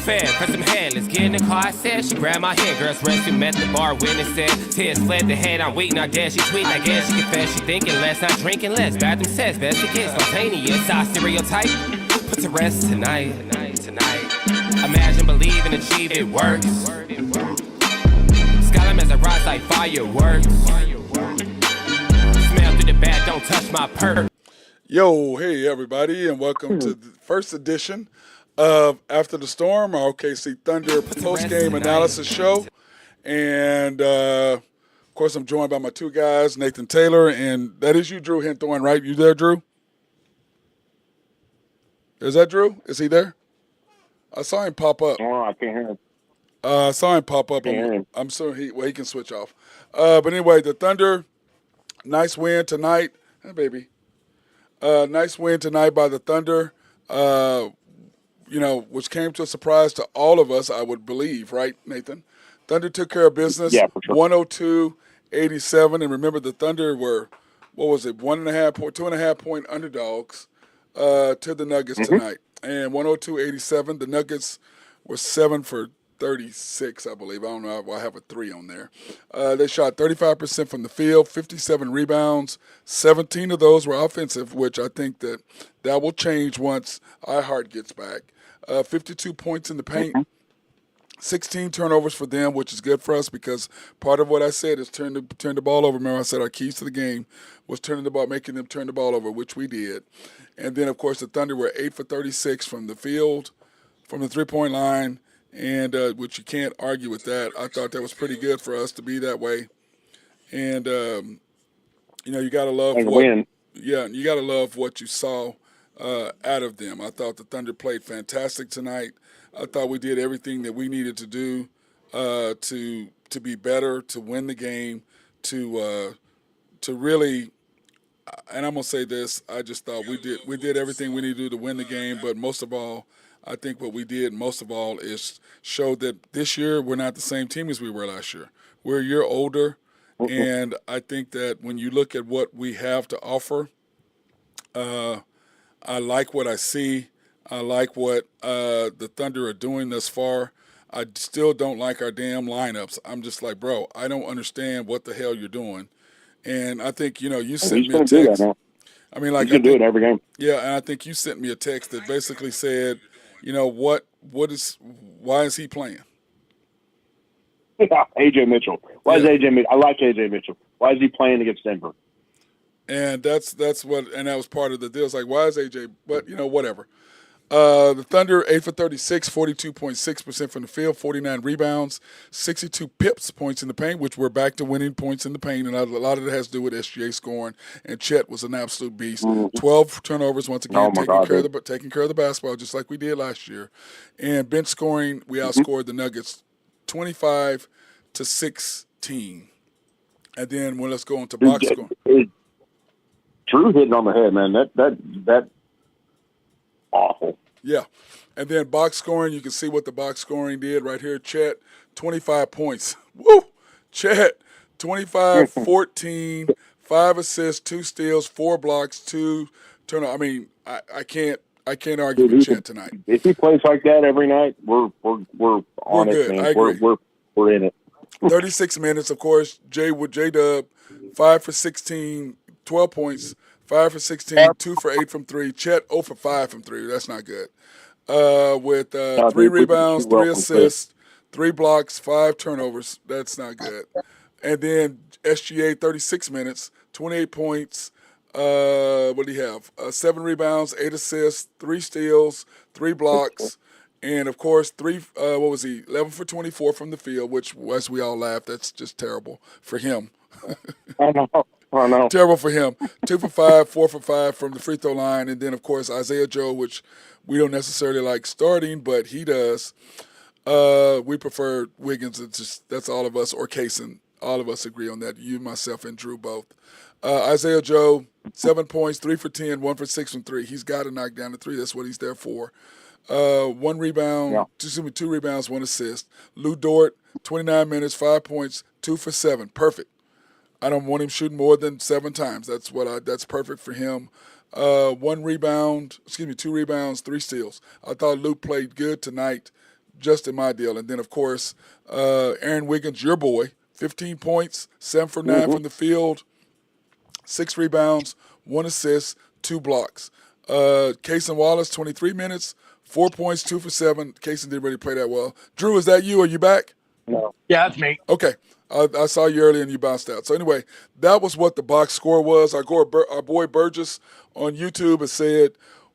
fan for some head. Let's get in the car, I said. She grabbed my hand. Girls rescue, met the bar, witness said. Tears fled the head, I'm waiting, I guess. She tweet, I guess she confess. She thinking less, not drinking less. Bathroom says, best to get spontaneous. Our stereotype put to rest tonight. Imagine, believe, and achieve, it works. Skyline as a rise like fireworks. Smell through the bad, don't touch my perk. Yo, hey everybody, and welcome to the first edition of After the Storm, our OKC Thunder post-game analysis show. And, of course, I'm joined by my two guys, Nathan Taylor, and that is you, Drew Hinthorn, right? You there, Drew? Is that Drew? Is he there? I saw him pop up. Oh, I can't hear him. I saw him pop up. I'm sure he can switch off. But anyway, the Thunder, nice win tonight. Hey, baby. Nice win tonight by the Thunder, which came to a surprise to all of us, I would believe, right, Nathan? Thunder took care of business, yeah, for sure. 102-87. And remember, the Thunder were, 2.5 point underdogs to the Nuggets tonight. And 102-87, the Nuggets were 7 for 36, I believe. I don't know. I have a 3 on there. They shot 35% from the field, 57 rebounds. 17 of those were offensive, which I think that will change once iHeart gets back. 52 points in the paint. 16 turnovers for them, which is good for us because part of what I said is turn the ball over. Remember, I said our keys to the game was making them turn the ball over, which we did. And then, of course, the Thunder were 8 for 36 from the field, from the three-point line, and which you can't argue with that. I thought that was pretty good for us to be that way. And you gotta love you gotta love what you saw out of them. I thought the Thunder played fantastic tonight. I thought we did everything that we needed to do to be better, to win the game, to really. And I'm gonna say this: I just thought we did everything we needed to do to win the game. But most of all, I think what we did most of all is show that this year we're not the same team as we were last year. We're a year older, and I think that when you look at what we have to offer, I like what I see. I like what the Thunder are doing thus far. I still don't like our damn lineups. I'm just like, bro, I don't understand what the hell you're doing. And I think, you sent me a text. I mean, like, you can do it every game. Yeah, and I think you sent me a text that basically said, why is he playing? AJ Mitchell. Why is AJ Mitchell? I like AJ Mitchell. Why is he playing against Denver? And that's what, and that was part of the deal. It's like, why is AJ? But whatever. The Thunder 8 for 36, 42.6% from the field, 49 rebounds, 62 points in the paint, which we're back to winning points in the paint, and a lot of it has to do with SGA scoring. And Chet was an absolute beast. 12 turnovers once again, taking care of the basketball just like we did last year. And bench scoring, we outscored the Nuggets 25-16. And then let's go into box scoring. Drew hit it on the head, man. That awful. Yeah. And then box scoring, you can see what the box scoring did right here. Chet, 25 points. Woo! Chet, 25, 14, 5 assists, 2 steals, 4 blocks, 2 turnovers. I mean, I can't argue with Chet tonight. If he plays like that every night, we're on it, man. I agree. We're in it. 36 minutes, of course. J-Dub, 5 for 16, 12 points. 5 for 16, 2 for 8 from 3. Chet 0 for 5 from 3. That's not good. With 3 rebounds, 3 assists, 3 blocks, 5 turnovers. That's not good. And then SGA 36 minutes, 28 points. What do you have? 7 rebounds, 8 assists, 3 steals, 3 blocks. And, of course, 11 for 24 from the field, which, as we all laughed, that's just terrible for him. I know. Terrible for him. 2 for 5, 4 for 5 from the free throw line. And then, of course, Isaiah Joe, which we don't necessarily like starting, but he does. We prefer Wiggins. That's all of us, or Kaysen. All of us agree on that. You, myself, and Drew both. Isaiah Joe, 7 points, 3 for 10, 1 for 6 from 3. He's got to knock down the 3. That's what he's there for. 1 rebound, 2 rebounds, 1 assist. Lou Dort, 29 minutes, 5 points, 2 for 7. Perfect. I don't want him shooting more than 7 times. That's perfect for him. 2 rebounds, 3 steals. I thought Luke played good tonight. just in my deal. And then, of course, Aaron Wiggins, your boy, 15 points, 7 for 9 from the field, 6 rebounds, 1 assist, 2 blocks. Cason Wallace, 23 minutes, 4 points, 2 for 7. Cason didn't really play that well. Drew, is that you? Are you back? No. Yeah, that's me. Okay. I saw you earlier and you bounced out. So anyway, that was what the box score was. Our boy Burgess on YouTube has said,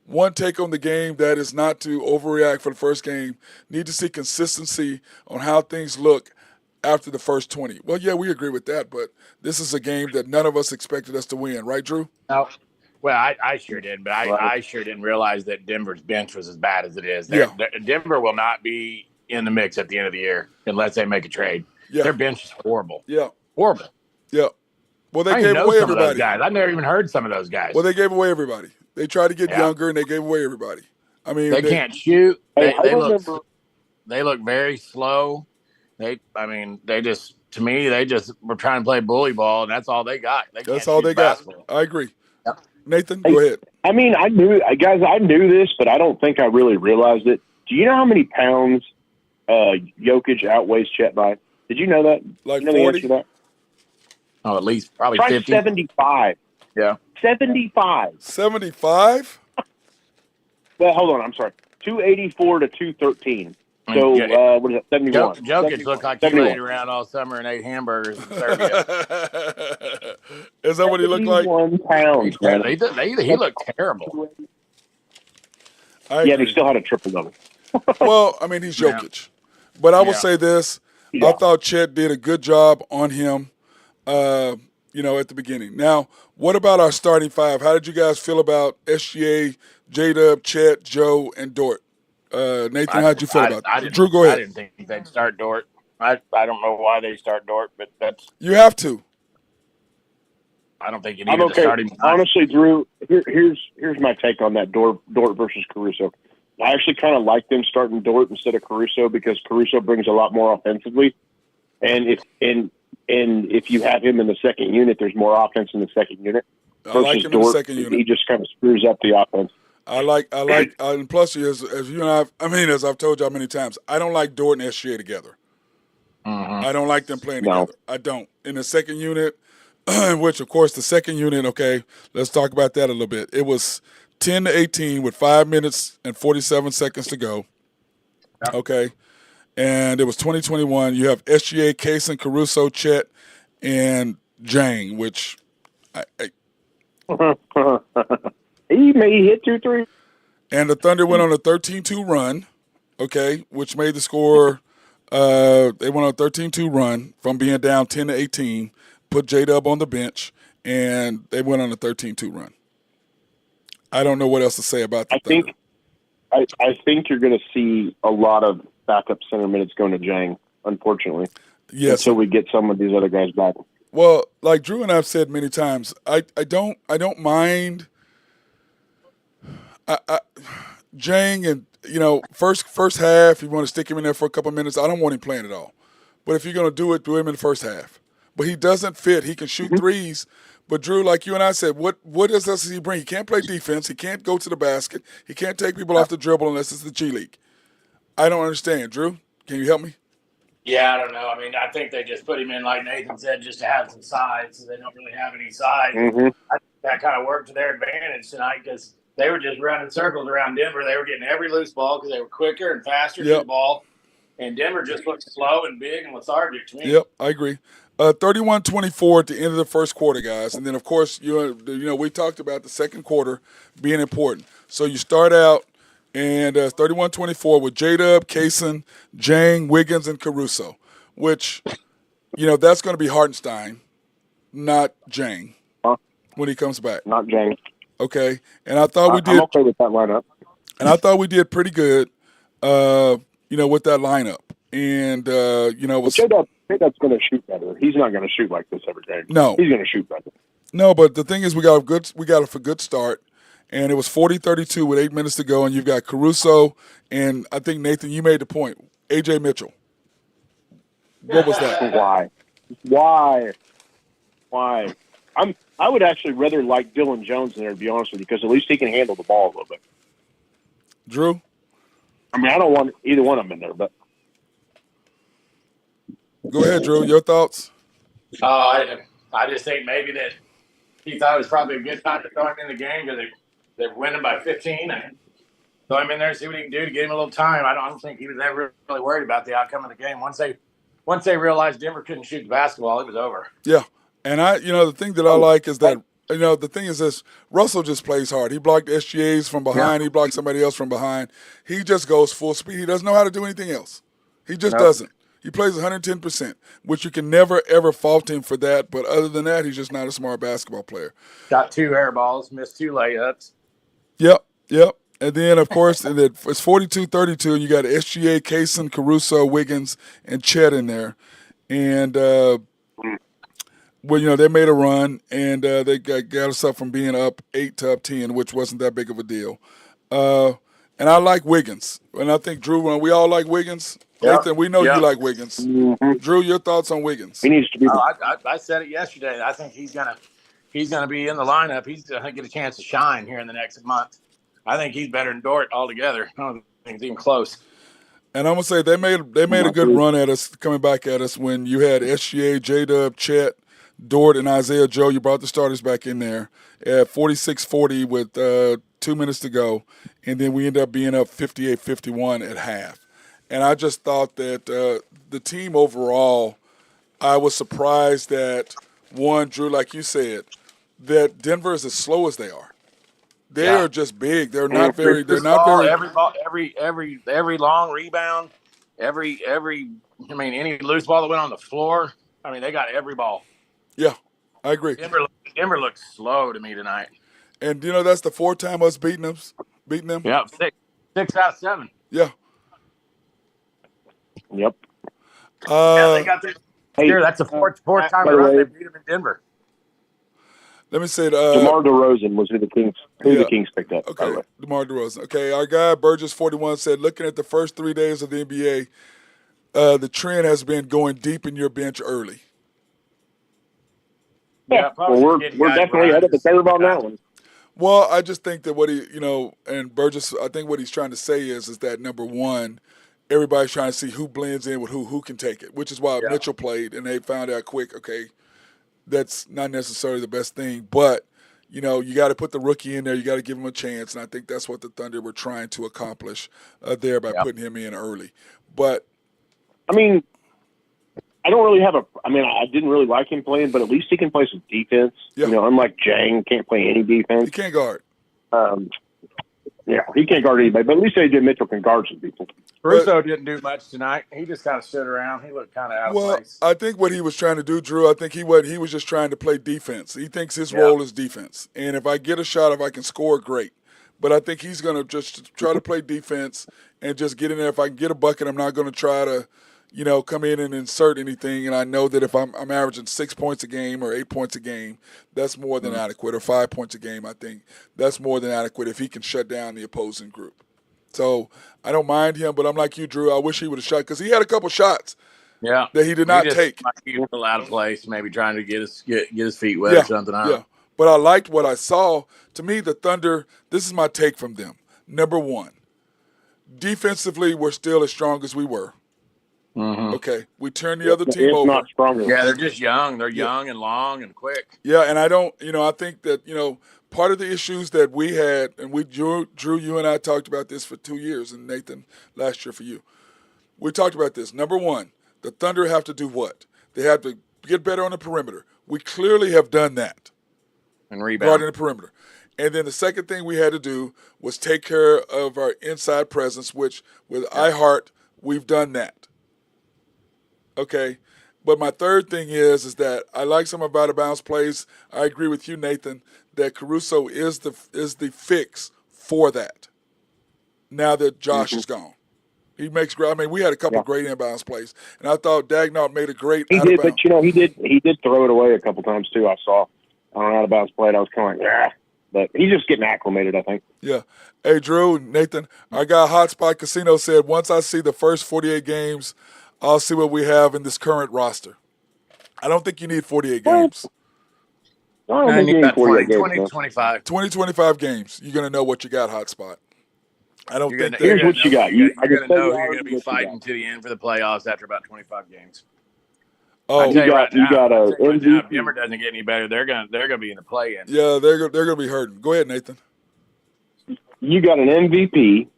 one take on the game that is not to overreact for the first game. Need to see consistency on how things look after the first 20. Well, yeah, we agree with that, but this is a game that none of us expected us to win, right, Drew? No. Well, I sure did, but I sure didn't realize that Denver's bench was as bad as it is. Denver will not be in the mix at the end of the year unless they make a trade. Yeah. Their bench is horrible. Yeah. Horrible. Yeah. Well, they I gave know away some of those everybody. guys. I've never even heard some of those guys. Well, they gave away everybody. They tried to get younger and they gave away everybody. I mean, they can't shoot. Hey, They look very slow. They just were trying to play bully ball, and that's all they got. That's all they got. I agree. Yep. Nathan, go ahead. I mean, I knew this, but I don't think I really realized it. Do you know how many pounds Jokic outweighs Chet by? Did you know that? Like you know 40? the answer to that? Oh, at least probably Try 50. 75. Yeah. 75. 75? Well, hold on. I'm sorry. 284 to 213. So, what is it? 71. Jokic looked like he laid around all summer and ate hamburgers in Serbia. Is that what he looked like? 71 pounds, man. He looked terrible. Yeah, he still had a triple double. Well, I mean, he's Jokic. But I will say this. Yeah. I thought Chet did a good job on him, at the beginning. Now, what about our starting five? How did you guys feel about SGA, J-Dub, Chet, Joe, and Dort? Nathan, how'd you feel about that? Drew, go ahead. I didn't think they'd start Dort. I don't know why they start Dort, but that's. You have to. I don't think you need I'm okay. to start him. Honestly, Drew, here's my take on that Dort versus Caruso. I actually kind of like them starting Dort instead of Caruso because Caruso brings a lot more offensively, and if you have him in the second unit, there's more offense in the second unit. I like him Dort, in the second unit. He just kind of screws up the offense. And plus, as you and as I've told y'all many times, I don't like Dort and SGA together. Mm-hmm. I don't like them playing together. I don't. In the second unit, which, of course, the second unit, okay, let's talk about that a little bit. It was 10-18 with 5 minutes and 47 seconds to go. Yep. Okay. And it was 2021. You have SGA, Cason, Caruso, Chet, and Jang, which He hit 2-3. And the Thunder went on a 13-2 run, okay, which made the score they went on a 13-2 run from being down 10-18, put J-Dub on the bench, and they went on a 13-2 run. I don't know what else to say about the Thunder. I think you're going to see a lot of backup center minutes going to Jang, unfortunately. Yes. Until we get some of these other guys back. Well, like Drew and I've said many times, I don't mind Jang and first half, you want to stick him in there for a couple minutes. I don't want him playing at all. But if you're going to do it, do him in the first half. But he doesn't fit. He can shoot threes. But Drew, like you and I said, what does he bring? He can't play defense. He can't go to the basket. He can't take people off the dribble unless it's the G League. I don't understand. Drew, can you help me? Yeah, I don't know. I mean, I think they just put him in, like Nathan said, just to have some size. So they don't really have any size. Mm-hmm. I think that kind of worked to their advantage tonight because they were just running circles around Denver. They were getting every loose ball because they were quicker and faster to the ball. And Denver just looked slow and big and lethargic to me. Yep, I agree. 31-24 at the end of the first quarter, guys. And then, of course, we talked about the second quarter being important. So you start out and 31-24 with J-Dub, Cason, Jang, Wiggins, and Caruso, which, that's going to be Hartenstein, not Jang, when he comes back. Not Jang. Okay. And I thought we did. I'm okay with that lineup. And I thought we did pretty good, with that lineup. And, J-Dub's going to shoot better. He's not going to shoot like this every game. No. He's going to shoot better. No, but the thing is we got a good start. And it was 40-32 with 8 minutes to go. And you've got Caruso. And I think, Nathan, you made the point. A.J. Mitchell. What was that? Why? I would actually rather like Dylan Jones in there, to be honest with you, because at least he can handle the ball a little bit. Drew? I mean, I don't want either one of them in there, but Go ahead, Drew. Your thoughts? I just think maybe that he thought it was probably a good time to throw him in the game because they're winning by 15 and throw him in there and see what he can do to get him a little time. I don't think he was ever really worried about the outcome of the game. Once they realized Denver couldn't shoot the basketball, it was over. Yeah. And the thing that I like is that, the thing is this, Russell just plays hard. He blocked SGAs from behind. Yeah. He blocked somebody else from behind. He just goes full speed. He doesn't know how to do anything else. He just doesn't. He plays 110%, which you can never, ever fault him for that. But other than that, he's just not a smart basketball player. Got 2 air balls, missed 2 layups. Yep. And then, of course, it's 42-32, and you got SGA, Kaysen, Caruso, Wiggins, and Chet in there. And, they made a run, and they got us up from being up 8 to up 10, which wasn't that big of a deal. And I like Wiggins. And I think, Drew, when we all like Wiggins, Nathan, we know you like Wiggins. Mm-hmm. Drew, your thoughts on Wiggins? He needs to be. I said it yesterday. I think he's gonna be in the lineup. He's gonna get a chance to shine here in the next month. I think he's better than Dort altogether. I don't think it's even close. And I'm gonna say they made a good run at us, coming back at us when you had SGA, J-Dub, Chet, Dort, and Isaiah Joe. You brought the starters back in there at 46-40 with 2 minutes to go, and then we ended up being up 58-51 at half. And I just thought that the team overall, I was surprised that, one, Drew, like you said, that Denver is as slow as they are. They are just big. They're not very. They're not very. Every ball, every long rebound, any loose ball that went on the floor. I mean, they got every ball. Yeah, I agree. Denver looks slow to me tonight. And that's the 4th time us beating them. Yeah, 6 out of 7. Yeah. Yep. They got their. Here, that's the fourth time they beat them in Denver. Let me say DeMar DeRozan was who the Kings picked up. Okay, DeMar DeRozan. Okay, our guy Burgess41 said, looking at the first 3 days of the NBA, the trend has been going deep in your bench early. Yeah, well, we're definitely ahead of the curve on that one. Well, I just think that what he, and Burgess, I think what he's trying to say is that, number one, everybody's trying to see who blends in with who can take it, which is why Mitchell played, and they found out quick, okay, that's not necessarily the best thing, but, you got to put the rookie in there. You got to give him a chance, and I think that's what the Thunder were trying to accomplish there by putting him in early. But, I mean, I didn't really like him playing, but at least he can play some defense. Yeah. Unlike Jang, can't play any defense. He can't guard. He can't guard anybody, but at least AJ Mitchell can guard some people. Caruso didn't do much tonight. He just kind of stood around. He looked kind of out of place. I think what he was trying to do, Drew, he was just trying to play defense. He thinks his role is defense. And if I get a shot, if I can score, great. But I think he's going to just try to play defense and just get in there. If I can get a bucket, I'm not going to try to, come in and insert anything. And I know that if I'm averaging 6 points a game or 8 points a game, that's more than adequate. Or 5 points a game, I think that's more than adequate if he can shut down the opposing group. So I don't mind him, but I'm like you, Drew. I wish he would have shot because he had a couple shots that he did not take. Might be a little out of place, maybe trying to get his feet wet or something. Yeah, but I liked what I saw. To me, the Thunder, this is my take from them. Number one, defensively, we're still as strong as we were. Mm-hmm. Okay, we turned the other team over. Not stronger. Yeah, they're just young. They're young and long and quick. Yeah, and I don't, I think that, part of the issues that we had, and Drew, you and I talked about this for 2 years, and Nathan, last year for you. We talked about this. Number one, the Thunder have to do what? They have to get better on the perimeter. We clearly have done that. And rebound. Guarding the perimeter. And then the second thing we had to do was take care of our inside presence, which with iHeart, we've done that. Okay? But my third thing is that I like some of out-of-bounds plays. I agree with you, Nathan, that Caruso is the fix for that. Now that Josh is gone, he makes great. I mean, we had a couple of great inbounds plays, and I thought Dagnall made a great. He did, but he did throw it away a couple times too. I saw on an out-of-bounds play. I was kind of like, but he's just getting acclimated, I think. Yeah. Hey, Drew, Nathan, our guy Hotspot Casino said once I see the first 48 games, I'll see what we have in this current roster. I don't think you need 48 games. I don't think you need 48 games. 25. 25 games. You're going to know what you got, Hotspot. I don't think that. Here's what you got. You're I going can to tell know you who you're already going to be what you fighting got. to the end for the playoffs after about 25 games. Oh, you got a If MVP. Denver doesn't get any better, they're going to be in the play-in. yeah, they're going to be hurting. Go ahead, Nathan. You got an MVP.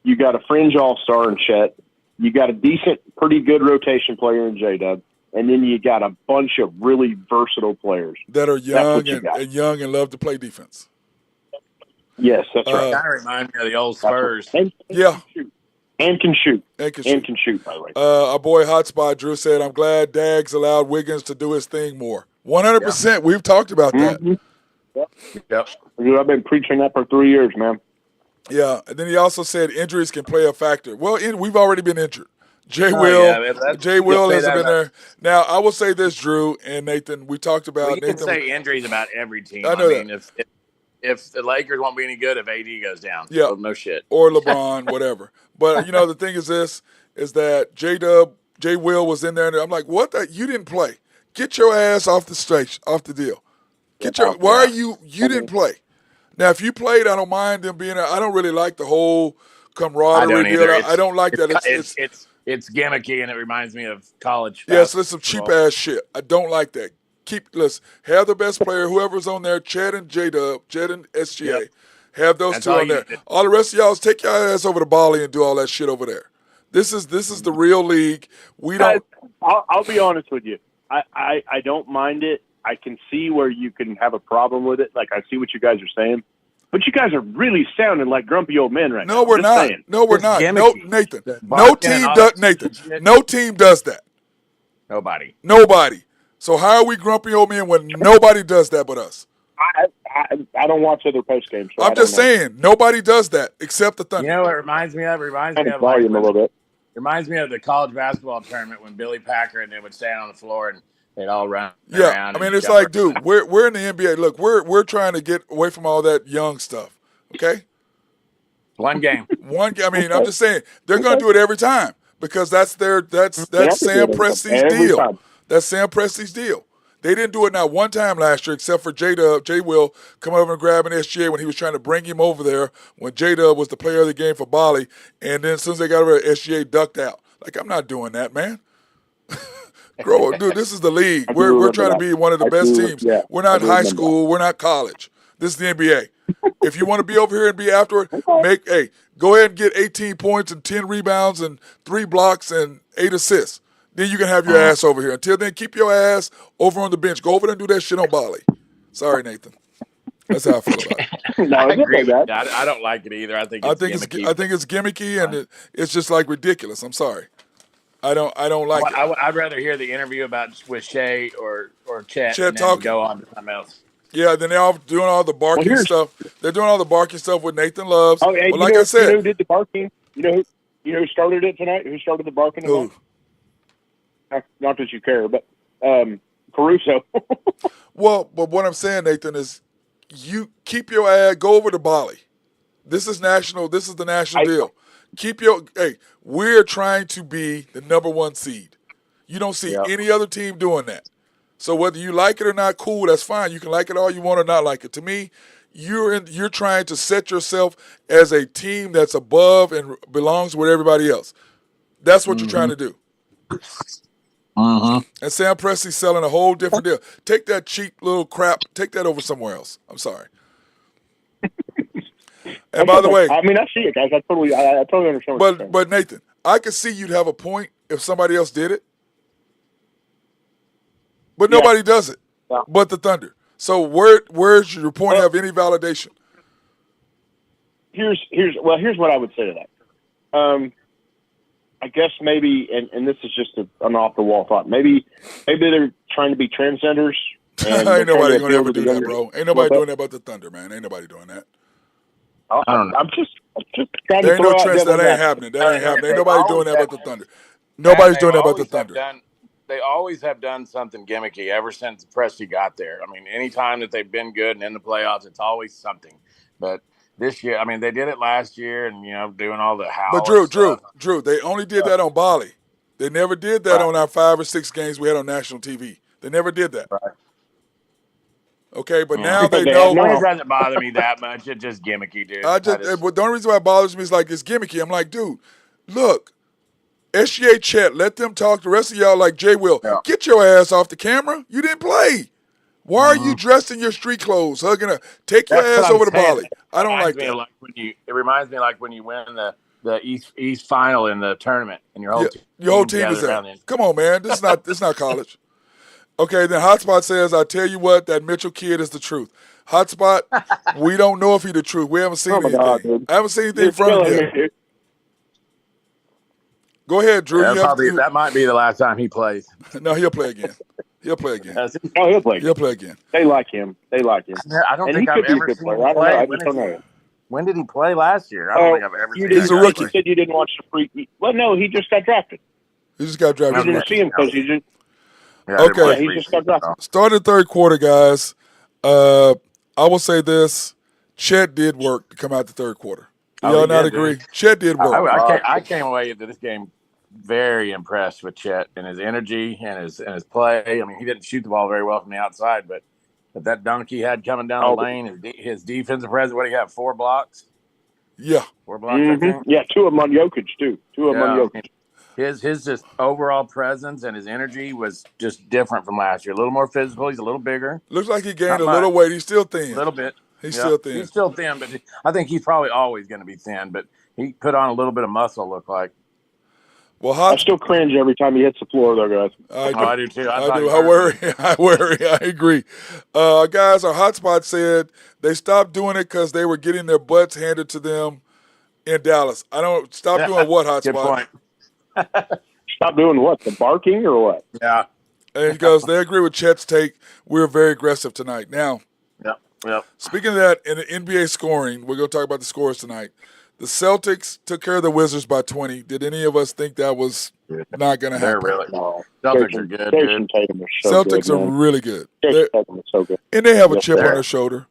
You got a fringe all-star in Chet. You got a decent, pretty good rotation player in J-Dub. And then you got a bunch of really versatile players That are young you got. and young and love to play defense. Yes, that's right. Kind of reminds me of the old Spurs. Yeah. And can shoot. And can shoot, by the way. Our boy Hotspot Drew said, I'm glad Dags allowed Wiggins to do his thing more. 100%. Yeah. We've talked about that. Yep. I've been preaching that for 3 years, man. Yeah. And then he also said injuries can play a factor. Well, we've already been injured. Jay Will hasn't been there. Now, I will say this, Drew and Nathan. We talked about you can say injuries about every team. I mean, if the Lakers won't be any good if AD goes down. Yeah. Well, no shit. Or LeBron, whatever. But, the thing is this, is that Jay Will was in there, and I'm like, what? You didn't play. Get your ass off the deal. Why are you didn't play? Now, if you played, I don't mind them being there. I don't really like the whole camaraderie deal. I don't like that. It's gimmicky, and it reminds me of college. Yes, it's some cheap-ass shit. I don't like that. Have the best player, whoever's on there, Chad and J-Dub, Chad and SGA. Yep. Have those two on there. All the rest of y'all, take your ass over to Bali and do all that shit over there. This is the real league. We don't. I'll be honest with you. I don't mind it. I can see where you can have a problem with it. Like, I see what you guys are saying. But you guys are really sounding like grumpy old men right now. No, we're not. Saying. No, we're not. No, Nathan. No team does that. Nobody. So how are we grumpy old men when nobody does that but us? I don't watch other post games. So I'm just saying, nobody does that except the Thunder. You know what it reminds me of? It reminds me of volume a little bit. Reminds me of the college basketball tournament when Billy Packer and they would stand on the floor and they'd all run around. I mean, it's like, dude, we're in the NBA. Look, we're trying to get away from all that young stuff. Okay. One game. I mean, I'm just saying they're going to do it every time because that's Sam Presti's deal. Time. That's Sam Presti's deal. They didn't do it not one time last year except for Jay Will coming over and grabbing SGA when he was trying to bring him over there when J-Dub was the player of the game for Bali. And then as soon as they got over there, SGA ducked out. Like, I'm not doing that, man. Dude, this is the league. We're trying to be one of the best teams. Yeah, we're not high school. We're not college. This is the NBA. If you want to be over here and be afterward, go ahead and get 18 points and 10 rebounds and 3 blocks and 8 assists. Then you can have your ass over here. Until then, keep your ass over on the bench. Go over there and do that shit on Bali. Sorry, Nathan. That's how I feel about it. I agree with that. I don't like it either. I think it's gimmicky and it's just like ridiculous. I'm sorry. I don't like it. I'd rather hear the interview with Shea or Chet and talking. Go on to something else. Yeah, then they're all doing all the barking stuff. They're doing all the barking stuff with Nathan Loves. Oh, hey, like I said, you know who did the barking? You know who started it tonight? Who started the barking? Who? Not that you care, but Caruso. Well, but what I'm saying, Nathan, is you keep your ass, go over to Bali. This is national. This is the national deal. We're trying to be the number 1 seed. You don't see any other team doing that. So whether you like it or not, cool, that's fine. You can like it all you want or not like it. To me, you're trying to set yourself as a team that's above and belongs with everybody else. That's what you're trying to do. And Sam Presti's selling a whole different deal. Take that cheap little crap. Take that over somewhere else. I'm sorry. And by the way, I mean, I see it, guys. I totally understand. But Nathan, I could see you'd have a point if somebody else did it, but nobody does it. Yeah. But the Thunder. So where's your point of any validation? Here's what I would say to that. I guess maybe, and this is just an off the wall thought. Maybe they're trying to be transcenders. Ain't nobody gonna ever do that, bro. Ain't nobody doing that about the Thunder, man. Ain't nobody doing that. I don't know. I'm just trying to there ain't throw no out trends. That ain't happening. That ain't happening. Ain't nobody doing that about the Thunder. Nobody's doing that about the Thunder. They always have done something gimmicky ever since Presti got there. I mean, any time that they've been good and in the playoffs, it's always something. But this year, I mean, they did it last year and, doing all the howl. But Drew, they only did that on Bali. They never did that on our 5 or 6 games we had on national TV. They never did that. Right. Okay, but Yeah. now they They know. have no- It doesn't bother me that much. It's just gimmicky, dude. But the only reason why it bothers me is like it's gimmicky. I'm like, dude, look, SGA Chet, let them talk. The rest of y'all, like Jay Will, Yeah. get your ass off the camera. You didn't play. Why are Mm-hmm. you dressed in your street clothes, hugging her? Take your That's ass what over I'm to saying. Bali. I don't like that. It reminds me like when you win the East Final in the tournament and your whole Yeah, team your whole team is gathered there. around the Come on, man. This is not college. Okay, then Hotspot says, I tell you what, that Mitchell kid is the truth. Hotspot, we don't know if he's the truth. We haven't seen Oh my anything. God, dude. I haven't seen anything You're from him killing yet. me, dude. Go ahead, Drew. that might be the last time he plays. No, he'll play again. He'll play again. Oh, he'll play. He'll play again. They like him. They like him. I don't And think he I've could be a ever good seen him player. I don't know. play. I just don't know. When did he play last year? I don't think I've ever You seen didn't, He's a that guy rookie. You said you didn't watch the free. Well, no, he just got drafted. He just got You drafted. didn't see him because he just. play. Yeah, I didn't Okay. watch He just got drafted. Started third quarter, guys. I will say this. Chet did work to come out the third quarter. Do Oh, y'all he not did, agree? dude. Chet did work. I came away into this game very impressed with Chet and his energy and his play. I mean, he didn't shoot the ball very well from the outside, but that dunk he had coming down the lane, his defensive presence. What do you have? 4 blocks? Yeah. 4 blocks, I think. Yeah, 2 of them on Jokic too. 2 of them on Jokic. His just overall presence and his energy was just different from last year. A little more physical. He's a little bigger. Looks like he gained Not a little much. weight. He's still thin. A little bit. He's still thin. He's still thin, but I think he's probably always going to be thin. But he put on a little bit of muscle, look like. Well, I still cringe every time he hits the floor, though, guys. I do too. I do. I worry. I worry. I agree. Guys, our hotspot said they stopped doing it because they were getting their butts handed to them in Dallas. I don't stop doing what, hotspot? Good point. Stop doing what? The barking or what? Yeah. And he goes, they agree with Chet's take. We're very aggressive tonight. Now, Yep. speaking of that, in the NBA scoring, we're going to talk about the scores tonight. The Celtics took care of the Wizards by 20. Did any of us think that was not going to They're happen? really No. Celtics are good, Jason dude. Tatum is so Celtics good, are man. really good. Jason Tatum is so good. And they have a Yes, chip they on are. their shoulder.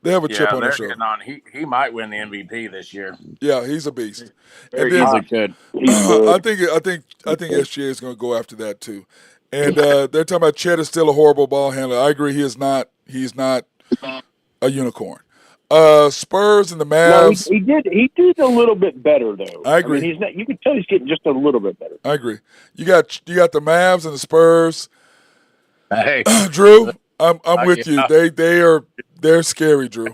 They have a chip on their they're shoulder. getting on. He might win the MVP this year. Yeah, he's a beast. Very And then easily could. He's good. I think SGA is going to go after that too. And they're talking about Chet is still a horrible ball handler. I agree. He is not. He's not a unicorn. Spurs and the No, Mavs. he did a little bit better though. I agree. I mean, he's not. You can tell he's getting just a little bit better. I agree. You got the Mavs and the Spurs. Hey, Drew, I'm with you. They're scary, Drew.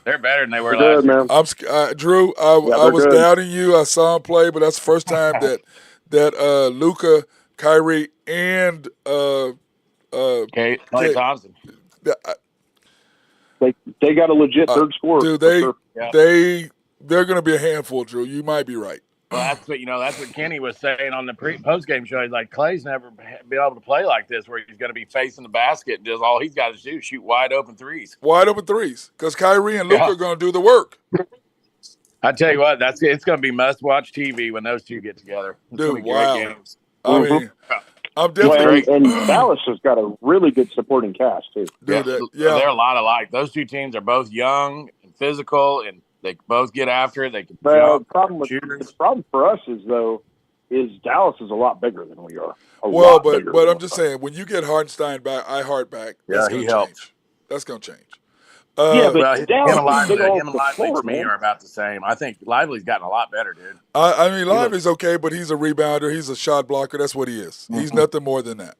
they're better than they were They're last good, year. man. Drew, I they're was good. doubting you. I saw him play, but that's the first time that Luka, Kyrie, and Okay, Klay Thompson. They got a legit third scorer. dude, for sure. they're going to be a handful, Drew. You might be right. Well, that's what Kenny was saying on the post game show. He's like, Clay's never been able to play like this, where he's going to be facing the basket and just all he's got to do is shoot wide open threes. Wide open threes, because Kyrie and Luka are going to do the work. I tell you what, it's going to be must watch TV when those two get together. It's Dude, gonna be wow. great games. I mean, I'm Well, definitely and Dallas has got a really good supporting cast too. dude. They're a lot alike. Those two teams are both young and physical, and they both get after it. They can The jump. the problem for us is Dallas is a lot bigger than we are. Well, but I'm just saying, when you get Hartenstein back, back. That's he gonna helps. change. That's gonna change. Yeah, but Him Dallas and Lively, is big him on and the Lively floor, to me man. are about the same. I think Lively's gotten a lot better, dude. I mean, Lively's okay, but he's a rebounder. He's a shot blocker. That's what he is. He's nothing more than that.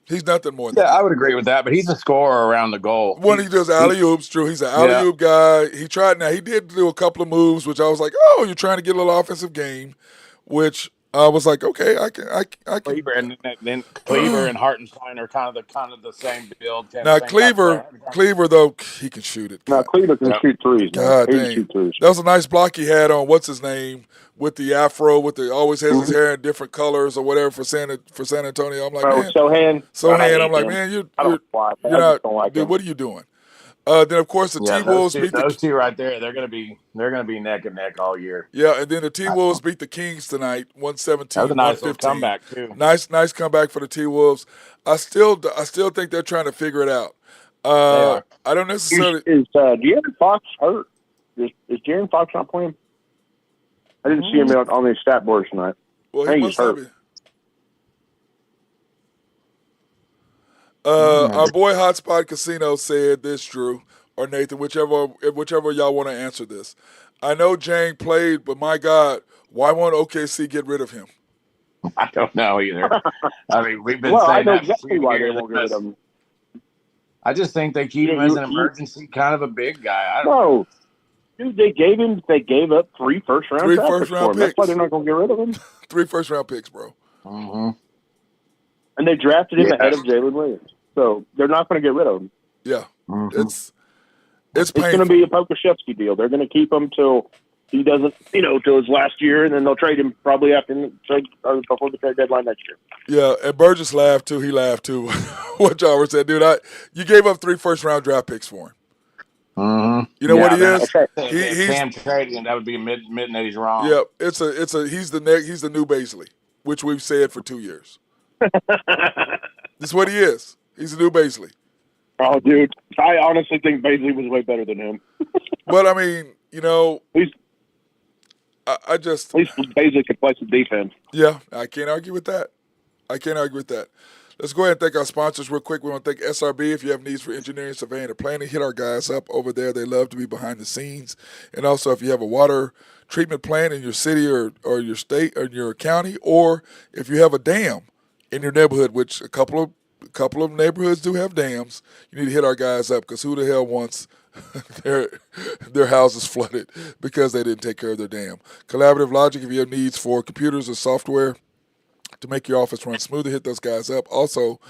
He's nothing more than Yeah, that. I would agree with that, but he's a scorer around the goal. When he does alley oops, Drew, he's an alley oop guy. He tried. Now he did do a couple of moves, which I was like, "Oh, you're trying to get a little offensive game," which I was like, "Okay, I can." Cleaver and then Cleaver and Hartenstein are kind of the same build. Now Cleaver though, he can shoot it. Now Cleveland can shoot threes. God He dang. can shoot threes. That was a nice block he had on what's his name with the afro, always has his hair in different colors or whatever for San Antonio. I'm like, man, Sohan. I'm like, man, you're I not, just don't like dude. him. What are you doing? Then of course the T-Wolves beat those two right there. They're gonna be neck and neck all year. Yeah, and then the T-Wolves beat the Kings tonight, 117-115. That was a nice little comeback too. Nice comeback for the T-Wolves. I still think they're trying to figure it out. I don't necessarily. Is De'Aaron Fox hurt? Is De'Aaron Fox not playing? I didn't see him on the stat board tonight. Well, I he think must he's not hurt. Our boy Hotspot Casino said this, Drew or Nathan, whichever y'all want to answer this. I know Jang played, but my God, why won't OKC get rid of him? I don't know either. I mean, we've been Well, I saying know that for exactly 2 why they years. won't get rid of him. I just think they keep him as an emergency kind of a big guy. I don't know. No, dude, they gave up 3 first-round Three draft picks first-round for him. That's why picks. they're not going to get rid of him. 3 first-round picks, bro. Mm-hmm. And they drafted him Yeah. ahead of Jalen Williams. So they're not going to get rid of him. Yeah, Mm-hmm. it's It's painful. going to be a Pokuševski deal. They're going to keep him till he doesn't, till his last year, and then they'll trade him probably before the trade deadline next year. Yeah, and Burgess laughed too. He laughed too. What y'all were saying, dude? You gave up 3 first-round draft picks for him. Mm-hmm. You know what he is? If Sam traded him, that would be admitting that he's wrong. Yeah, he's the new Baisley, which we've said for 2 years. That's what he is. He's the new Baisley. Oh, dude, I honestly think Baisley was way better than him. But I mean, At least Baisley could play some defense. Yeah, I can't argue with that. Let's go ahead and thank our sponsors real quick. We want to thank SRB. If you have needs for engineering, surveying, or planning, hit our guys up over there. They love to be behind the scenes. And also, if you have a water treatment plant in your city or your state or your county, or if you have a dam in your neighborhood, which a couple of neighborhoods do have dams, you need to hit our guys up, because who the hell wants their houses flooded because they didn't take care of their dam? Collaborative Logic, if you have needs for computers or software to make your office run smoother, hit those guys up. Also,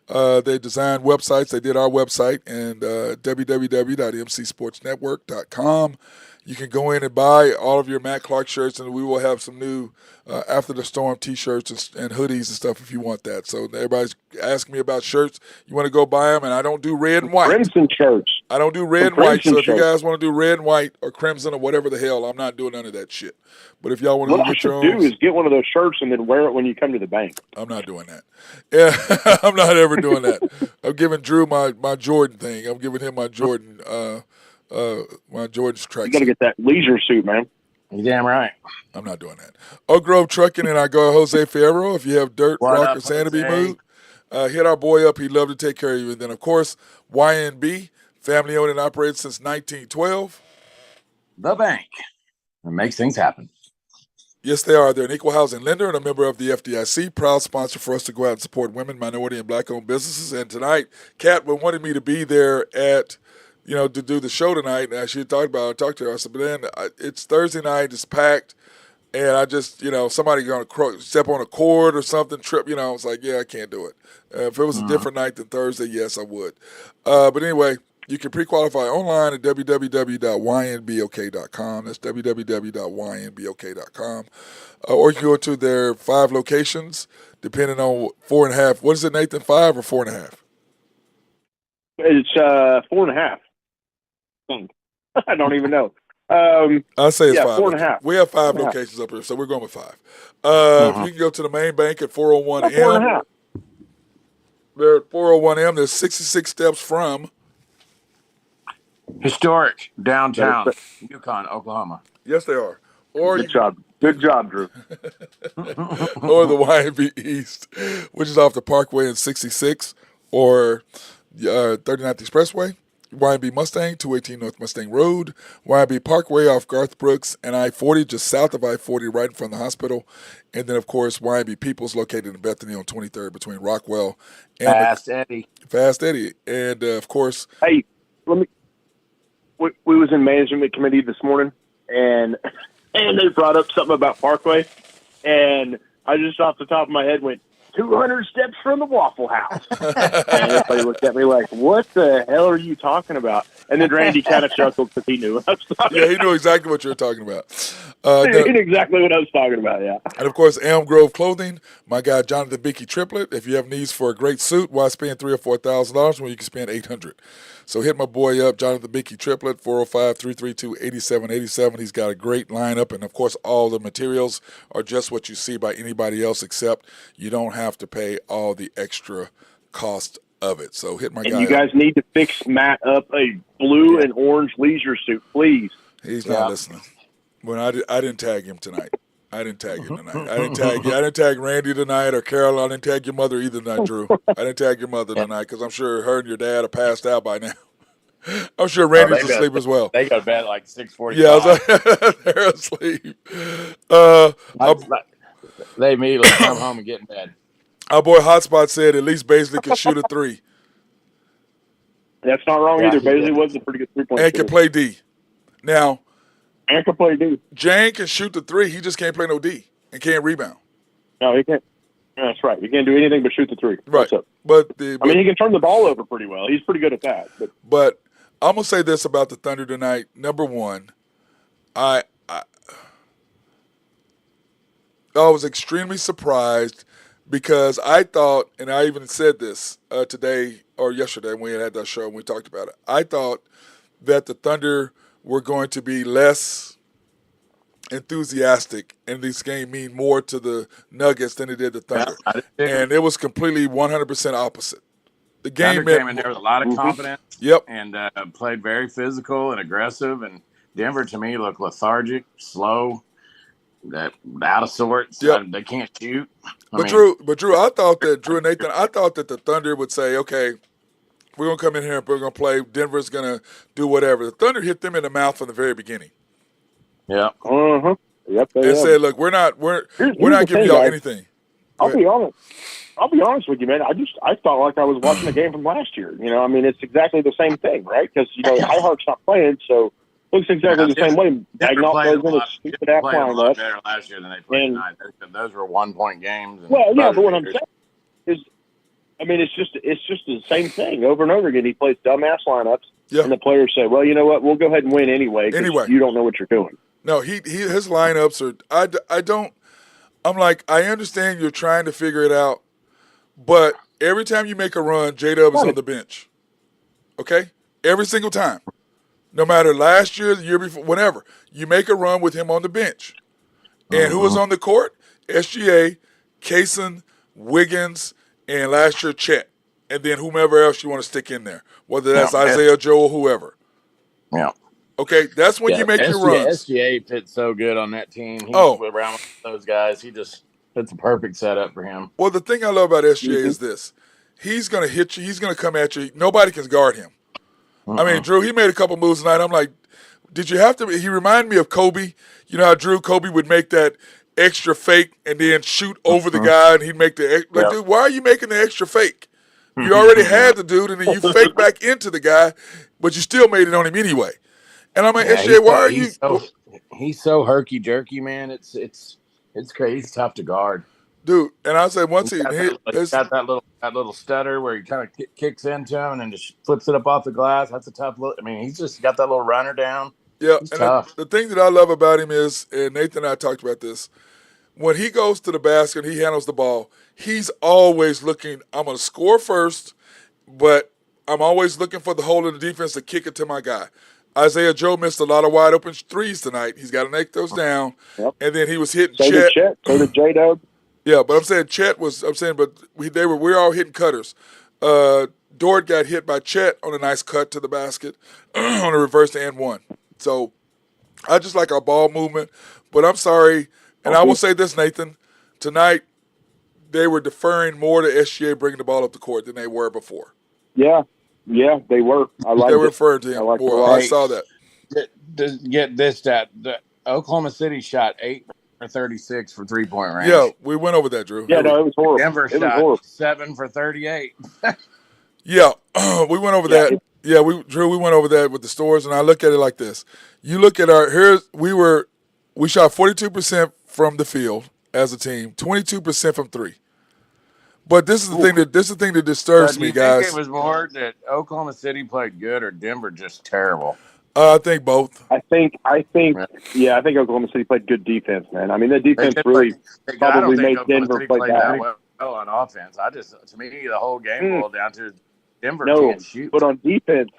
they designed websites. They did our website, and www.mcsportsnetwork.com. You can go in and buy all of your Matt Clark shirts, and we will have some new After the Storm t-shirts and hoodies and stuff if you want that. So everybody's asking me about shirts. You want to go buy them, and I don't do red and white. Crimson shirts. I don't do red and white, so if you guys want to do red and white or crimson or whatever the hell, I'm not doing none of that shit. But if y'all want to What I get your should own, do is get one of those shirts and then wear it when you come to the bank. I'm not doing that. Yeah, I'm not ever doing that. I'm giving Drew my Jordan thing. I'm giving him my Jordan track. You got to get that leisure suit, man. You're damn right. I'm not doing that. Oak Grove Trucking, and I go Jose Fierro. If you have dirt, What rock, up, or sand to be Jose? moved, hit our boy up. He'd love to take care of you. And then, of course, YNB, family owned and operated since 1912. The bank that makes things happen. Yes, they are. They're an equal housing lender and a member of the FDIC. Proud sponsor for us to go out and support women, minority, and black-owned businesses. And tonight, Kat wanted me to be there to do the show tonight. And she talked about it. I talked to her. I said, but then it's Thursday night. It's packed. And I just, somebody going to step on a cord or something, trip, I was like, yeah, I can't do it. If it was a different night than Thursday, yes, I would. But anyway, you can pre-qualify online at www.ynbok.com. That's www.ynbok.com. Or you can go to their 5 locations, depending on 4.5. What is it, Nathan, 5 or 4.5? It's 4.5. I don't even know. I'll say it's 5. 4.5. We have 5 4.5. locations up here, so we're going with 5. If you can go to the main bank at 401M. 4.5. They're at 401M. There's 66 steps from Historic downtown Yukon, Oklahoma. Yes, they are. Or Good job. Good job, Drew. or the YNB East, which is off the Parkway in 66, or 39th Expressway, YNB Mustang, 218 North Mustang Road, YNB Parkway off Garth Brooks and I-40, just south of I-40, right in front of the hospital. And then, of course, YNB Peoples, located in Bethany on 23rd between Rockwell and Fast Eddie. Fast Eddie. And, of course, Hey, we was in management committee this morning, and they brought up something about Parkway, and I just off the top of my head went, 200 steps from the Waffle House. And everybody looked at me like, what the hell are you talking about? And then Randy kind of chuckled because he knew what I was talking yeah, he knew exactly what you were talking about. He knew exactly what I was talking about, yeah. And, of course, Elm Grove Clothing, my guy Jonathan Bickey Triplet. If you have needs for a great suit, why spend $3,000 or $4,000 when you can spend $800? So hit my boy up, Jonathan Bickey Triplet, 405-332-8787. He's got a great lineup, and, of course, all the materials are just what you see by anybody else, except you don't have to pay all the extra cost of it. So hit my guy And you guys need to fix Matt up a blue and orange leisure suit, please. He's not listening. Well, I didn't tag him tonight. I didn't tag you tonight. I didn't tag you. I didn't tag Randy tonight or Carol. I didn't tag your mother either tonight, Drew. I didn't tag your mother tonight because I'm sure her and your dad are passed out by now. I'm sure Randy's asleep as well. They go to bed at like 6:45. Yeah, I was like, they're asleep. They immediately come home and get in bed. Our boy Hotspot said at least Baisley could shoot a three That's not wrong Yeah, either. he Baisley did. was a pretty good three-point and shooter. can play D. Now, And can play D. Jane can shoot the three. He just can't play no D and can't rebound. No, he can't. That's right. He can't do anything but shoot the three. Right. That's it. But I mean, he can turn the ball over pretty well. He's pretty good at that. But I'm gonna say this about the Thunder tonight. Number one, I was extremely surprised because I thought, and I even said this today or yesterday when we had that show and we talked about it. I thought that the Thunder were going to be less enthusiastic in this game, mean more to the Nuggets than it did the Thunder, I did too. and it was completely 100% opposite. The game Thunder came in there with a lot of confidence. Yep. And played very physical and aggressive. And Denver, to me, looked lethargic, slow, out of sorts. Yep. They can't shoot. Drew, I thought that Drew and Nathan, I thought that the Thunder would say, okay, we're gonna come in here and we're gonna play. Denver's gonna do whatever. The Thunder hit them in the mouth from the very beginning. Yeah. Yep. And said, look, we're not Here's not the giving thing, y'all guys. anything. I'll be honest with you, man. I felt like I was watching a game from last year. You know, I mean, it's exactly the same thing, right? Because Highhart's not playing, so it looks exactly the same way. Denver Bagnall played goes in a stupid ass played a line lot left. better last year than they played And- tonight. Those were 1-point games. And Well, yeah, but what I'm buzzers. saying is, I mean, it's just the same thing over and over again. He plays dumbass lineups, Yeah. and the players say, "Well, you know what? We'll go ahead and win anyway. 'Cause Anyway. you don't know what you're doing." No, his lineups are. I don't. I'm like, I understand you're trying to figure it out, but every time you make a run, J-Dub is on the bench. Okay, every single time, no matter last year, the year before, whenever you make a run with him on the bench, and who was on the court? SGA, Kaysen, Wiggins, and last year Chet, and then whomever else you want to stick in there, whether that's Isaiah Joe or whoever. Yeah. Okay, that's when you make your runs. SGA fits so good on that team. He's around with those guys. It's a perfect setup for him. Well, the thing I love about SGA is this. He's going to hit you. He's going to come at you. Nobody can guard him. I mean, Drew, he made a couple moves tonight. I'm like, did you have to? He reminded me of Kobe. You know how Kobe would make that extra fake and then shoot over the guy, and he'd make the like, dude, why are you making the extra fake? You already had the dude, and then you fake back into the guy, but you still made it on him anyway. And I'm like, SGA, why are you? He's so herky jerky, man. It's crazy. He's tough to guard, dude. And I said once he's got that little stutter where he kind of kicks into him and then just flips it up off the glass. That's a tough look. I mean, he's just got that little runner down. Yeah, he's and tough. The thing that I love about him is, and Nathan and I talked about this, when he goes to the basket, he handles the ball. He's always looking. I'm going to score first, but I'm always looking for the hole in the defense to kick it to my guy. Isaiah Joe missed a lot of wide open threes tonight. He's got to make those down. Yep. And then he was hitting So Chet. did J-Dub. Yeah, but I'm saying Chet was. I'm saying, but we're all hitting cutters. Dort got hit by Chet on a nice cut to the basket on a reverse and one. So I just like our ball movement. But I'm sorry, and I will say this, Nathan. Tonight they were deferring more to SGA bringing the ball up the court than they were before. Yeah, they were. They were referring to him. I saw that. Get this stat. The Oklahoma City shot 8 for 36 for 3-point range. Yeah, we went over that, Drew. Yeah, no, it was horrible. Denver shot 7 for 38. Yeah, we went over that. Yeah, we went over that with the stores, and I look at it like this. You look at we shot 42% from the field as a team, 22% from three. But this is the thing that disturbs me, guys. Do you think it was more that Oklahoma City played good or Denver just terrible? I think both. I think Oklahoma City played good defense, man. I mean, the defense probably made Denver play bad. Well on offense. To me, the whole game boiled down to Denver can't shoot. But on defense,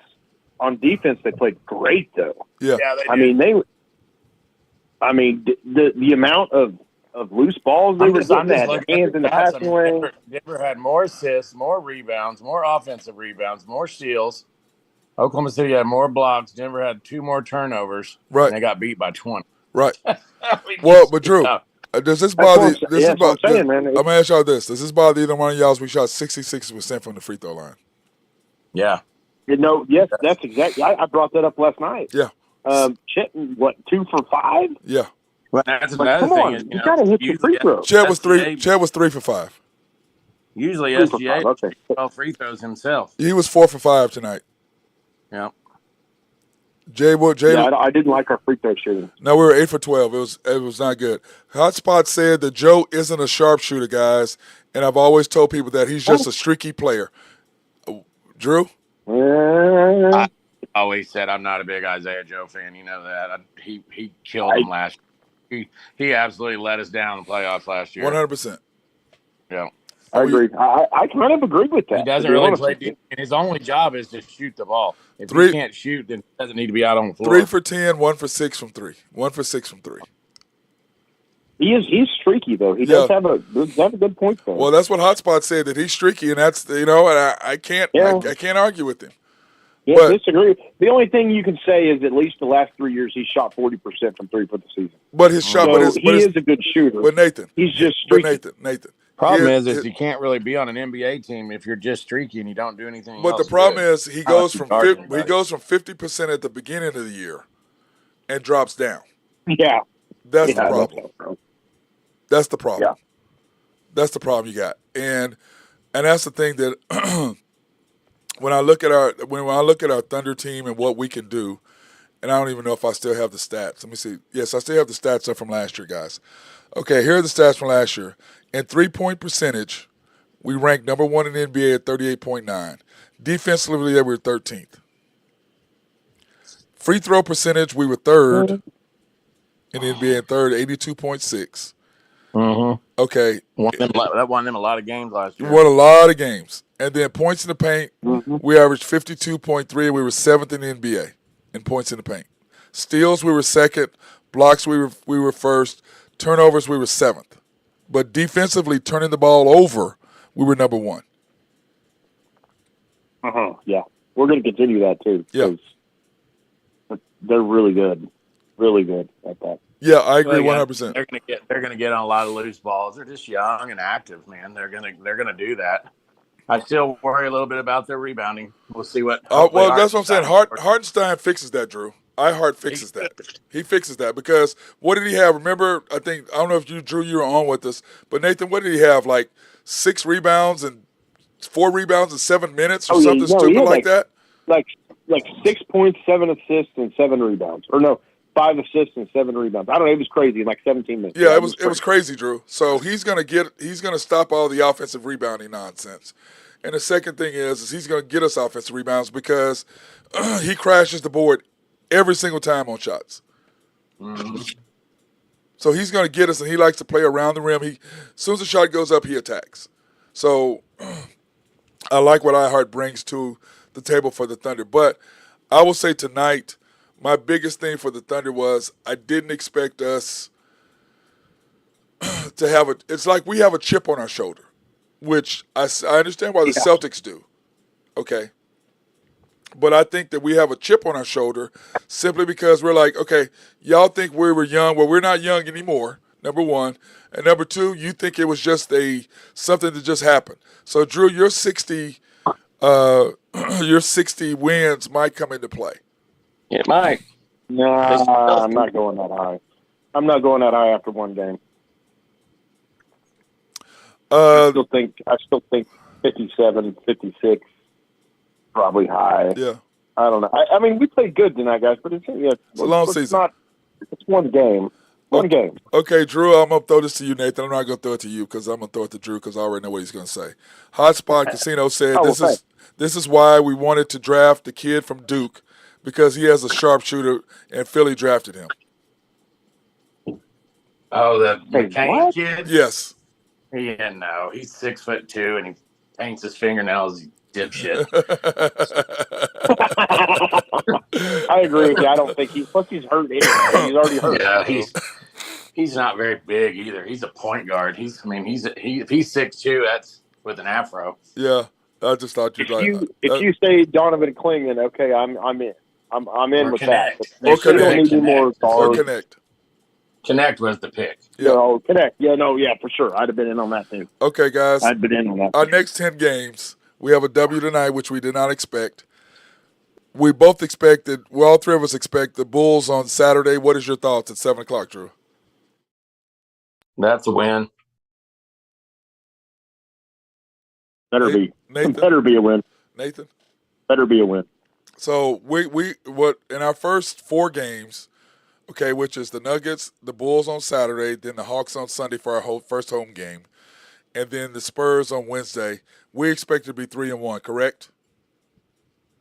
they played great though. Yeah, they did. The amount of loose balls they were getting, they had their hands in the passing lane. Denver had more assists, more rebounds, more offensive rebounds, more steals. Oklahoma City had more blocks. Denver had 2 more turnovers. Right. And they got beat by 20. Right. Well, but Drew, Does this That's what bother? I'm saying. Yeah, that's what I'm saying, man. I'm gonna ask y'all this: does this bother either one of y'all? We shot 66% from the free throw line. Yeah. Yes, that's exactly. I brought that up last night. Yeah. Chet, what, 2 for 5? Yeah. Well, that's Like, another come thing on, is, you gotta hit your free throw. Chet was SGA 3 for 5. Usually 3 for SGA 5. Okay. 12 free throws himself. He was 4 for 5 tonight. Yeah. Jay. Yeah, I didn't like our free throw shooting. No, we were 8 for 12. It was not good. Hotspot said that Joe isn't a sharpshooter, guys, and I've always told people that he's just a streaky player. Drew? Uh, I always said I'm not a big Isaiah Joe fan. You know that. He killed him last year. He absolutely let us down in the playoffs last year. 100%. Yeah. I agree. I kind of agree with that. He doesn't really play deep, and his only job is to shoot the ball. If he can't shoot, then he doesn't need to be out on the floor. 3 for 10, 1 for 6 from 3. 1 for 6 from 3. He's streaky though. He does have a good point though. Well, that's what Hotspot said, that he's streaky, and that's and I can't argue with him. Yeah, but disagree. The only thing you can say is at least the last 3 years he shot 40% from 3 for the season. But his shot, he is a good shooter. But Nathan, he's just streaky. Nathan. Problem is you can't really be on an NBA team if you're just streaky and you don't do anything. But the problem is he goes from 50% at the beginning of the year and drops down. Yeah, that's the problem. That's the problem. Yeah. That's the problem you got, and that's the thing that when I look at our Thunder team and what we can do, and I don't even know if I still have the stats. Let me see. Yes, I still have the stats up from last year, guys. Okay, here are the stats from last year. In 3-point percentage, we ranked number 1 in the NBA at 38.9. Defensively, we were 13th. Free throw percentage, we were 3rd in the NBA at 82.6. Mm-hmm. Okay. That won them a lot of games last year. Won a lot of games. And then points in the paint, we averaged 52.3. We were 7th in the NBA in points in the paint. Steals, we were 2nd. Blocks, we were 1st. Turnovers, we were 7th. But defensively, turning the ball over, we were number 1. Yeah. We're going to continue that, too. Yeah. They're really good. Really good at that. Yeah, I agree 100%. They're gonna get on a lot of loose balls. They're just young and active, man. They're gonna do that. I still worry a little bit about their rebounding. We'll see what. Well, that's what I'm saying. Hartenstein fixes that, Drew. Hart fixes that. He fixes that because what did he have? Remember, I don't know if you were on with us, but Nathan, what did he have? Like 6 rebounds and 4 rebounds in 7 minutes or something stupid like that? Like 6 points, 7 assists, and 7 rebounds. Or no, 5 assists and 7 rebounds. I don't know. It was crazy in like 17 minutes. Yeah, it was crazy, Drew. So he's gonna stop all the offensive rebounding nonsense. And the second thing is he's gonna get us offensive rebounds because he crashes the board every single time on shots. Mm-hmm. So he's gonna get us, and he likes to play around the rim. As soon as the shot goes up, he attacks. So I like what iHeart brings to the table for the Thunder. But I will say tonight, my biggest thing for the Thunder was I didn't expect us to have it's like we have a chip on our shoulder, which I understand why the Celtics do, okay? But I think that we have a chip on our shoulder simply because we're like, okay, y'all think we were young. Well, we're not young anymore, number one. And number two, you think it was just something that just happened. So, Drew, your 60 wins might come into play. It might. No, I'm not going that high. I'm not going that high after one game. I still think 57, 56, probably high. Yeah. I don't know. I mean, we played good tonight, guys, but it's a long season. It's one game. One game. Okay, Drew, I'm going to throw this to you, Nathan. I'm not going to throw it to you because I'm going to throw it to Drew because I already know what he's going to say. Hotspot Casino said this is why we wanted to draft the kid from Duke because he has a sharpshooter and Philly drafted him. Oh, the McCain kid? Yes. Yeah, no. He's 6'2" and he paints his fingernails, you dipshit. I agree with you. I don't think he's hurt anyway. He's already hurt. Yeah, he's not very big either. He's a point guard. If he's 6'2", that's with an afro. Yeah, I just thought you'd like. If you say Donovan Clingan, okay, I'm in. I'm in with connect. that. Or connect. Need more or connect. Connect was the pick. Yeah. No, Connect. Yeah, no, yeah, for sure. I'd have been in on that too. Okay, guys. I'd been in on that. Our next 10 games, we have a W tonight, which we did not expect. We both expected, well, all three of us expect the Bulls on Saturday. What is your thoughts at 7 o'clock, Drew? That's a win. Better be. Nathan? Better be a win. Nathan? Better be a win. So we what in our first 4 games, okay, which is the Nuggets, the Bulls on Saturday, then the Hawks on Sunday for our first home game, and then the Spurs on Wednesday. We expect to be 3-1, correct?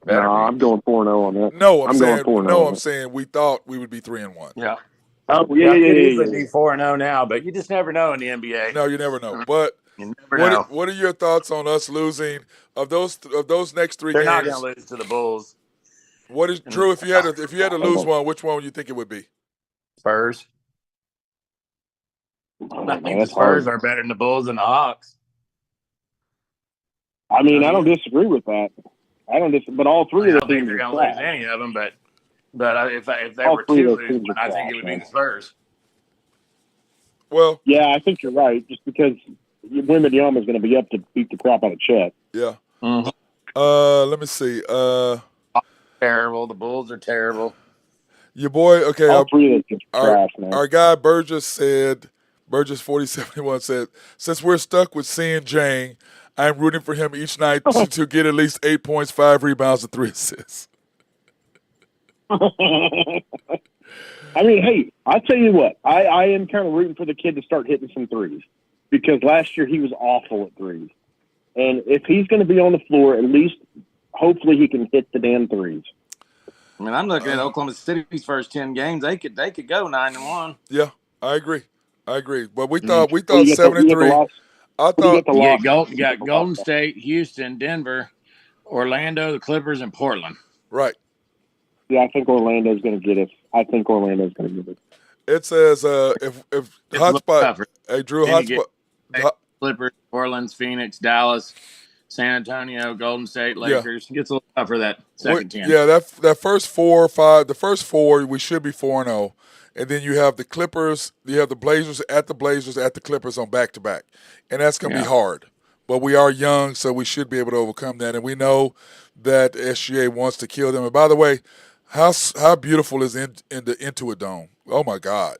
No, I'm going 4-0 on that. No, I'm saying going 4-0. no. I'm saying we thought we would be 3-1. Yeah. Oh, Yeah, it could easily be 4-0 now, but you just never know in the NBA. No, you never know. But You never know. what are your thoughts on us losing of those next 3 They're games? not going to lose to the Bulls. What is Drew? If you had to lose one, which one would you think it would be? Spurs. Oh, I think the Spurs are better than the Bulls and the Hawks. I mean, I don't disagree with that. But all three I of don't the think teams they're are going to lose trash. any of them, but if they All were three of to those lose teams one, are I think it trash, would be man. the Spurs. Well, Yeah, I think you're right. Just because Wembanyama is going to be up to beat the crap out of Chet. yeah. Mm-hmm. Let me see. Terrible. The Bulls are terrible. Your boy. Okay. All three of those teams are trash, man. Our guy Burgess 4071 said, since we're stuck with seeing Jane, I'm rooting for him each night to get at least 8 points, 5 rebounds, and 3 assists. I mean, hey, I'll tell you what. I am kind of rooting for the kid to start hitting some threes because last year he was awful at threes. And if he's going to be on the floor, at least hopefully he can hit the damn threes. I mean, I'm looking at Oklahoma City's first 10 games. They could go 9-1. Yeah, I agree. But we Mm-hmm. thought 7-3. I thought You got Golden State, Houston, Denver, Orlando, the Clippers, and Portland. right. Yeah, I think Orlando's going to get it. It says if It's a little hotspot. tougher. Hey Drew, Then you hotspot. Clippers, Portland, Phoenix, Dallas, San Antonio, Golden State, Lakers. It gets a little tougher that second 10. Yeah, that first 4 or 5, the first 4 we should be 4-0, and then you have the Clippers, you have the Blazers at the Clippers on back to back, and that's going to be hard. But we are young, so we should be able to overcome that, and we know that SGA wants to kill them. And by the way, how beautiful is in the Intuit Dome? Oh my God,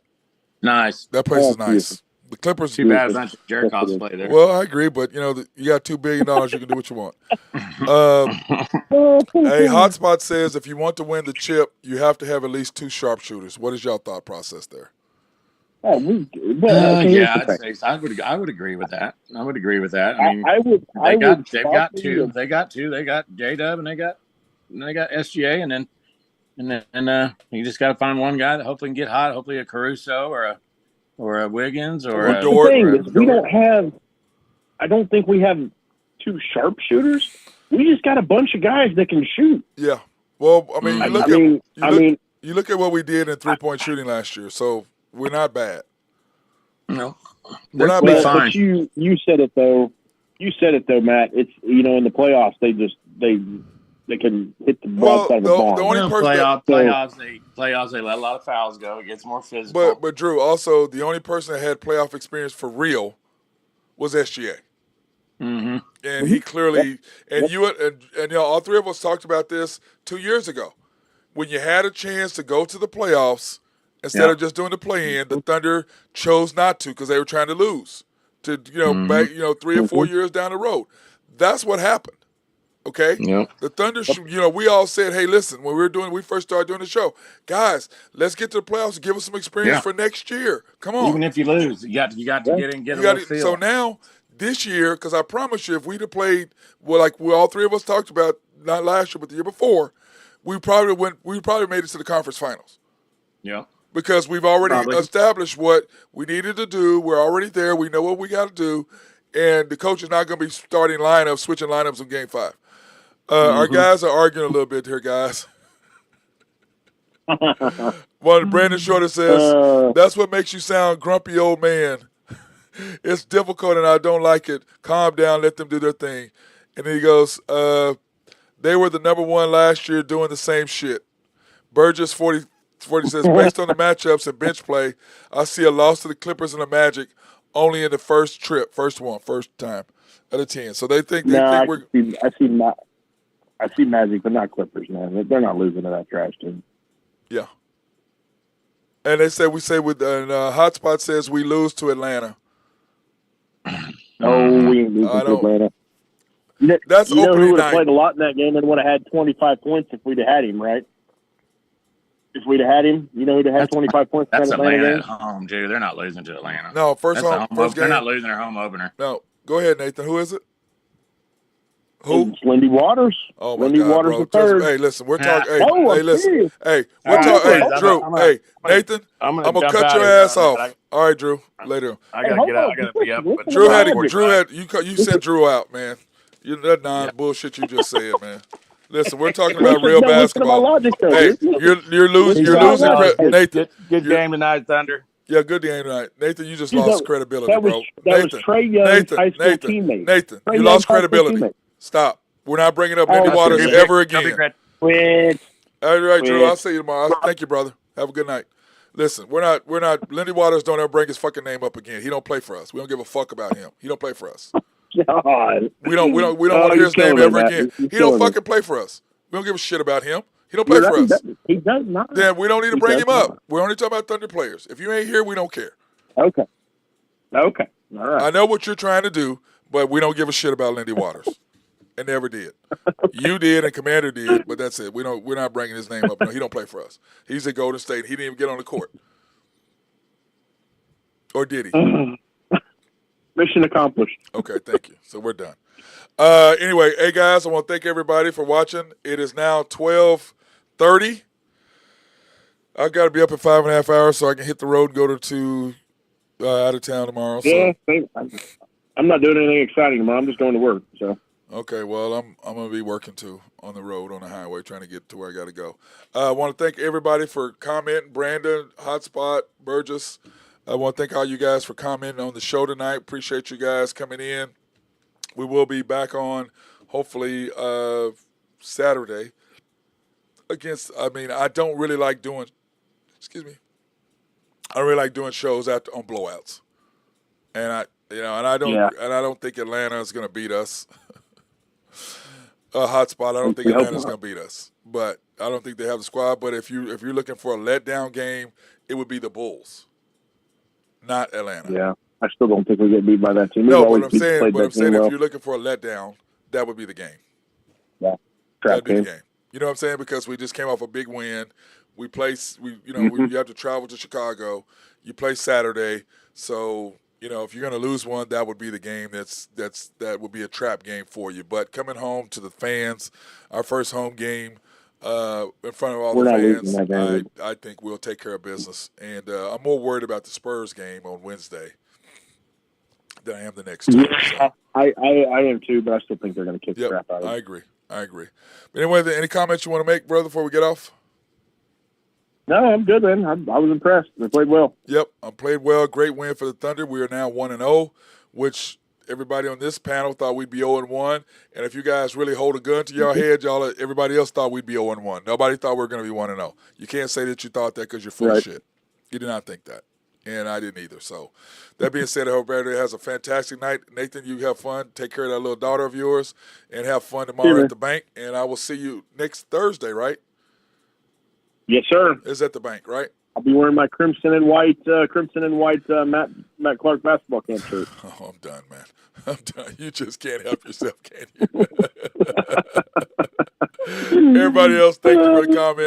Nice. that place is nice. The Clippers. Too bad a bunch of jerk offs play there. Well, I agree, but you got $2 billion, you can do what you want. Hey, Hotspot says if you want to win the chip, you have to have at least 2 sharpshooters. What is your thought process there? I would agree with that. I would agree with that. I mean, they've got 2. They got 2. They got J-Dub and they got SGA, and then you just got to find one guy that hopefully can get hot. Hopefully a Caruso or a Wiggins or a Dort. The thing is, we don't have. I don't think we have 2 sharpshooters. We just got a bunch of guys that can shoot. Yeah. Well, I mean, you look at what we did in 3-point shooting last year, so we're not bad. No, we're not bad. Fine. But you said it though. Matt. It's in the playoffs they can hit the ball out of the ball. The only playoffs they let a lot of fouls go. It gets more physical. But Drew, also the only person that had playoff experience for real was SGA. Mm-hmm. And he clearly and all 3 of us talked about this 2 years ago. When you had a chance to go to the playoffs instead of just doing the play-in, the Thunder chose not to because they were trying to lose to back 3 or 4 years down the road. That's what happened. Okay? Yep. The Thunder, we all said, hey, listen, when we first started doing the show, guys, let's get to the playoffs and give us some experience for next year. Come on. Even if you lose, you got to get in, get a little feel. So now, this year, because I promise you, if we'd have played, all 3 of us talked about, not last year, but the year before, we probably made it to the conference finals. Yeah. Because we've already established what we needed to do. We're already there. We know what we got to do. And the coach is not going to be switching lineups in Game 5. Our guys are arguing a little bit here, guys. Brandon Shorter says, that's what makes you sound grumpy old man. It's difficult and I don't like it. Calm down, let them do their thing. And then he goes, they were the number 1 last year doing the same shit. Burgess Forty says, based on the matchups and bench play, I see a loss to the Clippers and the Magic only in the first time out of 10. So they think we're. I see Magic, but not Clippers, man. They're not losing to that trash team. Yeah. And they say Hotspot says we lose to Atlanta. No, we ain't losing to Atlanta. That's you know opening who would have night. played a lot in that game and would have had 25 points if we'd have had him, right? If we'd have had him, you know who'd have had 25 points in That's that Atlanta Atlanta game? at home, dude. They're not losing to Atlanta. No, first game. They're not losing their home opener. No, go ahead, Nathan. Who is it? Who? It's Lindy Waters. Oh my Lindy God, Waters bro! the third. Hey, listen, we're talking. I'm listen. serious. Hey, we're talking. Hey, Drew. Nathan, I'm gonna cut your ass off. All right, Drew. Later. I gotta get out. I gotta be up. But Drew had you sent Drew out, man. That bullshit you just said, man. Listen, we're talking about real basketball. Hey, you're losing. Nathan. Good game tonight, Thunder. Yeah, good game tonight. Nathan, you just lost credibility, bro. That was Trey Young's high school teammate. Nathan, you lost credibility. Stop. We're not bringing up Lindy Waters ever again. Quit. All right, Drew. I'll see you tomorrow. Thank you, brother. Have a good night. Listen, we're not. Lindy Waters don't ever bring his fucking name up again. He don't play for us. We don't give a fuck about him. He don't play for us. God. We don't want to hear his name ever again. He don't fucking play for us. We don't give a shit about him. He don't play for us. He does not. Then we don't need to bring him up. We're only talking about Thunder players. If you ain't here, we don't care. Okay. All right. I know what you're trying to do, but we don't give a shit about Lindy Waters. And never did. You did and Commander did, but that's it. We're not bringing his name up. No, he don't play for us. He's at Golden State. He didn't even get on the court. Or did he? Mission accomplished. Okay, thank you. So we're done. Anyway, hey guys, I want to thank everybody for watching. It is now 12:30. I've got to be up in 5.5 hours so I can hit the road and go to out of town tomorrow. Yeah, I'm not doing anything exciting tomorrow. I'm just going to work. So. Okay, well, I'm going to be working too on the road, on the highway, trying to get to where I got to go. I want to thank everybody for commenting. Brandon, Hotspot, Burgess. I want to thank all you guys for commenting on the show tonight. Appreciate you guys coming in. We will be back on, hopefully, Saturday. I don't really like doing, I don't really like doing shows on blowouts. And I don't think Atlanta is going to beat us. Hotspot, I don't think Atlanta's going to beat us, but I don't think they have the squad. But if you're looking for a letdown game, it would be the Bulls, not Atlanta. Yeah, I still don't think we get beat by that team. No, but I'm saying if you're looking for a letdown, that would be the game. Yeah, that'd be the game. You know what I'm saying? Because we just came off a big win. We have to travel to Chicago. You play Saturday, so. If you're going to lose one, that would be the game. That would be a trap game for you. But coming home to the fans, our first home game in front of all the fans, I think we'll take care of business. And I'm more worried about the Spurs game on Wednesday than I am the next two. Yeah, so. I am too, but I still think they're going to kick the crap out of it. I agree. But anyway, any comments you want to make, brother, before we get off? No, I'm good, man. I was impressed. They played well. Yep, I played well. Great win for the Thunder. We are now 1-0, which everybody on this panel thought we'd be 0-1. And if you guys really hold a gun to your head, everybody else thought we'd be 0-1. Nobody thought we were going to be 1-0. You can't say that you thought that because you're full of shit. You did not think that. And I didn't either. So that being said, I hope everybody has a fantastic night. Nathan, you have fun. Take care of that little daughter of yours and have fun tomorrow at the bank. And I will see you next Thursday, right? Yes, sir. It's at the bank, right? I'll be wearing my crimson and white Matt Clark basketball camp shirt. Oh, I'm done, man. I'm done. You just can't help yourself, can you? Everybody else, thank you for the comments.